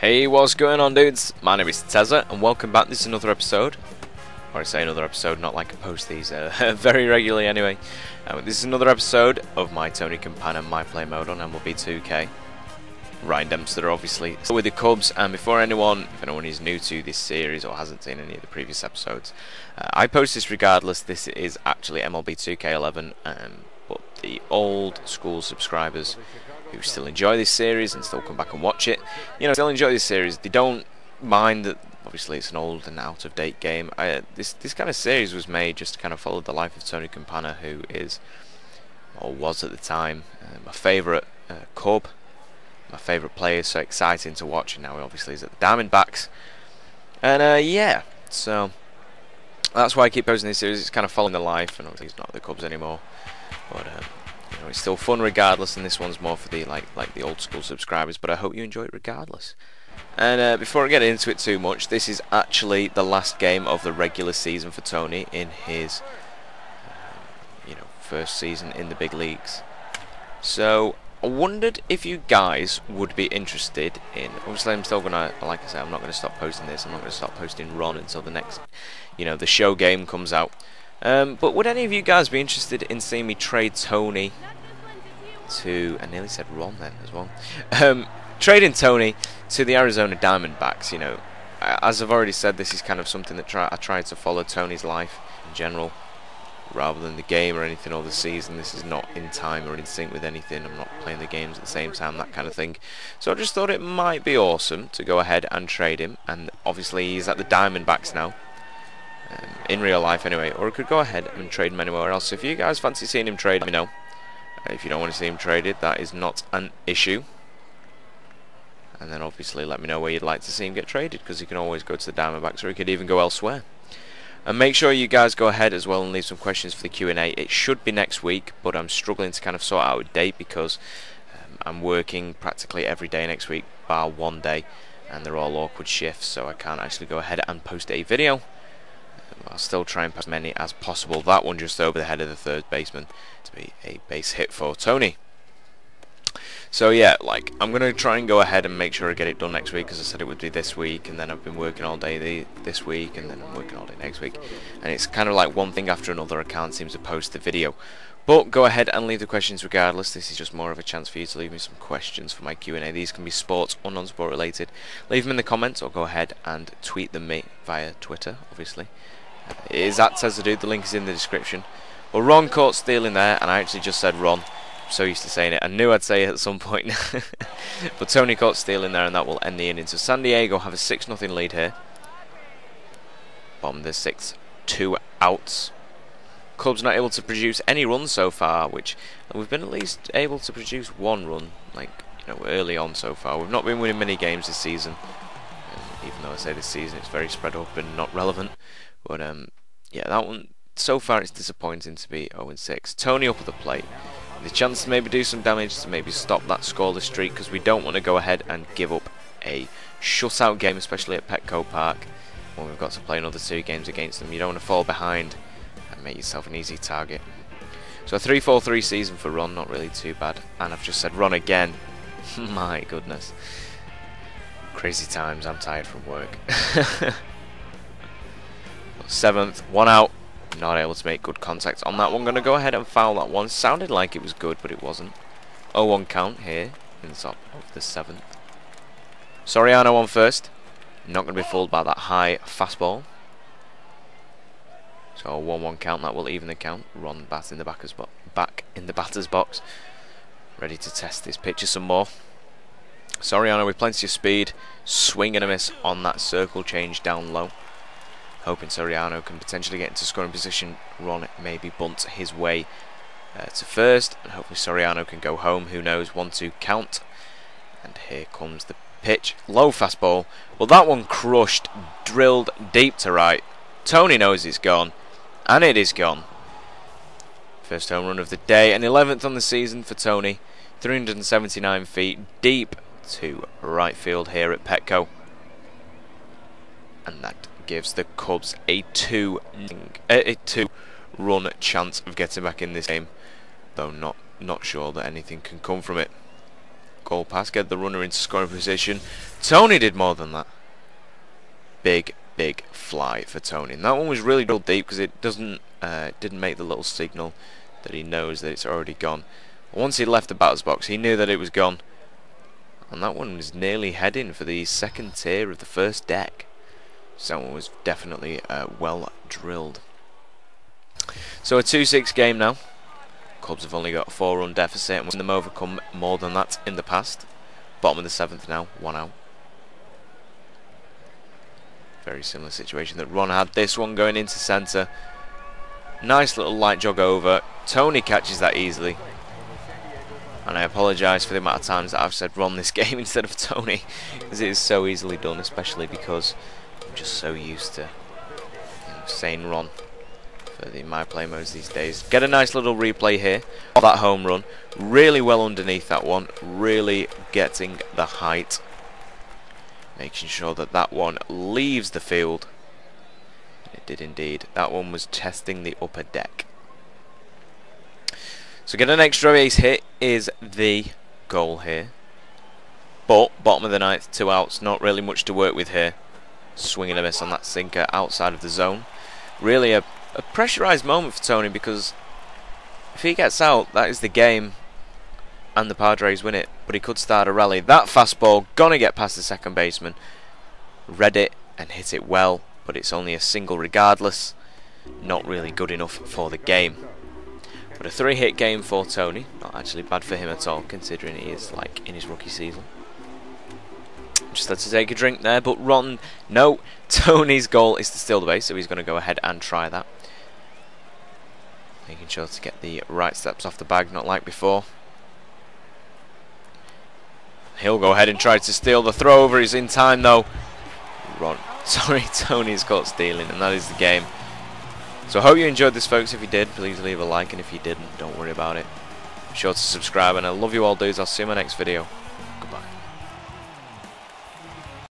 Hey, what's going on, dudes? My name is Tezza, and welcome back. This is another episode. Or I say another episode, not like I post these very regularly anyway. This is another episode of my Tony Campana My Play mode on MLB 2K. Ryan Dempster, obviously, still with the Cubs. And before if anyone is new to this series or hasn't seen any of the previous episodes, I post this regardless. This is actually MLB 2K11, but the old school subscribers who still enjoy this series and still come back and watch it, still enjoy this series. They don't mind that obviously it's an old and out of date game. This kind of series was made just to kind of follow the life of Tony Campana, who is, or was at the time, my favourite Cub, my favourite player. So exciting to watch, and now he obviously is at the Diamondbacks. And yeah, so that's why I keep posting this series. It's kind of following the life, and obviously he's not at the Cubs anymore, but it's still fun regardless, and this one's more for the like the old school subscribers, but I hope you enjoy it regardless. And before I get into it too much, this is actually the last game of the regular season for Tony in his first season in the big leagues. So I wondered if you guys would be interested in, obviously I'm still gonna, like I said, I'm not gonna stop posting this. I'm not gonna stop posting Ron until the next the show game comes out. But would any of you guys be interested in seeing me trade Tony to, I nearly said Ron then as well, trading Tony to the Arizona Diamondbacks? As I've already said, this is kind of something that I try to follow Tony's life in general, rather than the game or anything, or the season. This is not in time or in sync with anything. I'm not playing the games at the same time, that kind of thing. So I just thought it might be awesome to go ahead and trade him, and obviously he's at the Diamondbacks now. In real life anyway, or I could go ahead and trade him anywhere else. So if you guys fancy seeing him trade, let me know. If you don't want to see him traded, that is not an issue. And then obviously let me know where you'd like to see him get traded, because he can always go to the Diamondbacks, or he could even go elsewhere. And make sure you guys go ahead as well and leave some questions for the Q&A. It should be next week, but I'm struggling to kind of sort out a date, because I'm working practically every day next week bar one day, and they're all awkward shifts, so I can't actually go ahead and post a video. I'll still try and post as many as possible. That one just over the head of the third baseman to be a base hit for Tony. So yeah, I'm going to try and go ahead and make sure I get it done next week, because I said it would be this week, and then I've been working all day this week, and then I'm working all day next week, and it's kind of like one thing after another. I can't seem to post the video. But go ahead and leave the questions regardless. This is just more of a chance for you to leave me some questions for my Q&A. These can be sports or non-sport related. Leave them in the comments, or go ahead and tweet them me via Twitter, obviously. It is at Tezza. The link is in the description. Well, Ron caught stealing there, and I actually just said Ron. I'm so used to saying it. I knew I'd say it at some point. But Tony caught stealing there, and that will end the inning. So San Diego have a 6-0 lead here. Bottom of the 6th, 2 outs. Cubs not able to produce any runs so far, which we've been at least able to produce one run, early on so far. We've not been winning many games this season. Even though I say this season it's very spread up and not relevant. But yeah, that one, so far it's disappointing to be 0-6. Tony up at the plate. The chance to maybe do some damage, to maybe stop that scoreless streak, because we don't want to go ahead and give up a shutout game, especially at Petco Park, when we've got to play another 2 games against them. You don't want to fall behind and make yourself an easy target. So a 3-4-3 season for Ron, not really too bad. And I've just said Ron again. My goodness. Crazy times, I'm tired from work. 7th, 1 out, not able to make good contact on that one. Going to go ahead and foul that one. Sounded like it was good, but it wasn't. 0-1 count here in the top of the 7th. Soriano on first. Not going to be fooled by that high fastball. So a 1-1 count, that will even the count. Ron back in the batter's box, ready to test this pitcher some more. Soriano with plenty of speed, swing and a miss on that circle change down low. Hoping Soriano can potentially get into scoring position. Ron maybe bunts his way to first, and hopefully Soriano can go home. Who knows? 1-2 count, and here comes the pitch. Low fastball. Well, that one crushed, drilled deep to right. Tony knows it's gone, and it is gone. First home run of the day, and 11th on the season for Tony. 379 feet deep to right field here at Petco, and that gives the Cubs a 2-run chance of getting back in this game, though not sure that anything can come from it. goal pass, get the runner into scoring position. Tony did more than that. Big fly for Tony. And that one was really drilled deep because it didn't make the little signal that he knows that it's already gone. Once he left the batter's box, he knew that it was gone. And that one was nearly heading for the second tier of the first deck. So that one was definitely well drilled. So a 2-6 game now. Cubs have only got a 4-run deficit and we've seen them overcome more than that in the past. Bottom of the 7th now, 1 out. Very similar situation that Ron had. This one going into centre. Nice little light jog over. Tony catches that easily. And I apologise for the amount of times that I've said Ron this game instead of Tony, because it is so easily done, especially because I'm just so used to saying Ron for the My Play modes these days. Get a nice little replay here of that home run. Really well underneath that one. Really getting the height. Making sure that that one leaves the field. It did indeed. That one was testing the upper deck. So get an extra base hit is the goal here. But bottom of the 9th, 2 outs. Not really much to work with here. Swing and a miss on that sinker outside of the zone. Really a pressurised moment for Tony, because if he gets out, that is the game and the Padres win it. But he could start a rally. That fastball gonna get past the second baseman. Read it and hit it well, but it's only a single regardless. Not really good enough for the game. But a 3-hit game for Tony. Not actually bad for him at all, considering he is like in his rookie season. Just had to take a drink there, but Ron, no. Tony's goal is to steal the base, so he's going to go ahead and try that. Making sure to get the right steps off the bag, not like before. He'll go ahead and try to steal. The throw over is in time though. Tony's caught stealing, and that is the game. So I hope you enjoyed this, folks. If you did, please leave a like, and if you didn't, don't worry about it. Be sure to subscribe, and I love you all, dudes. I'll see you in my next video.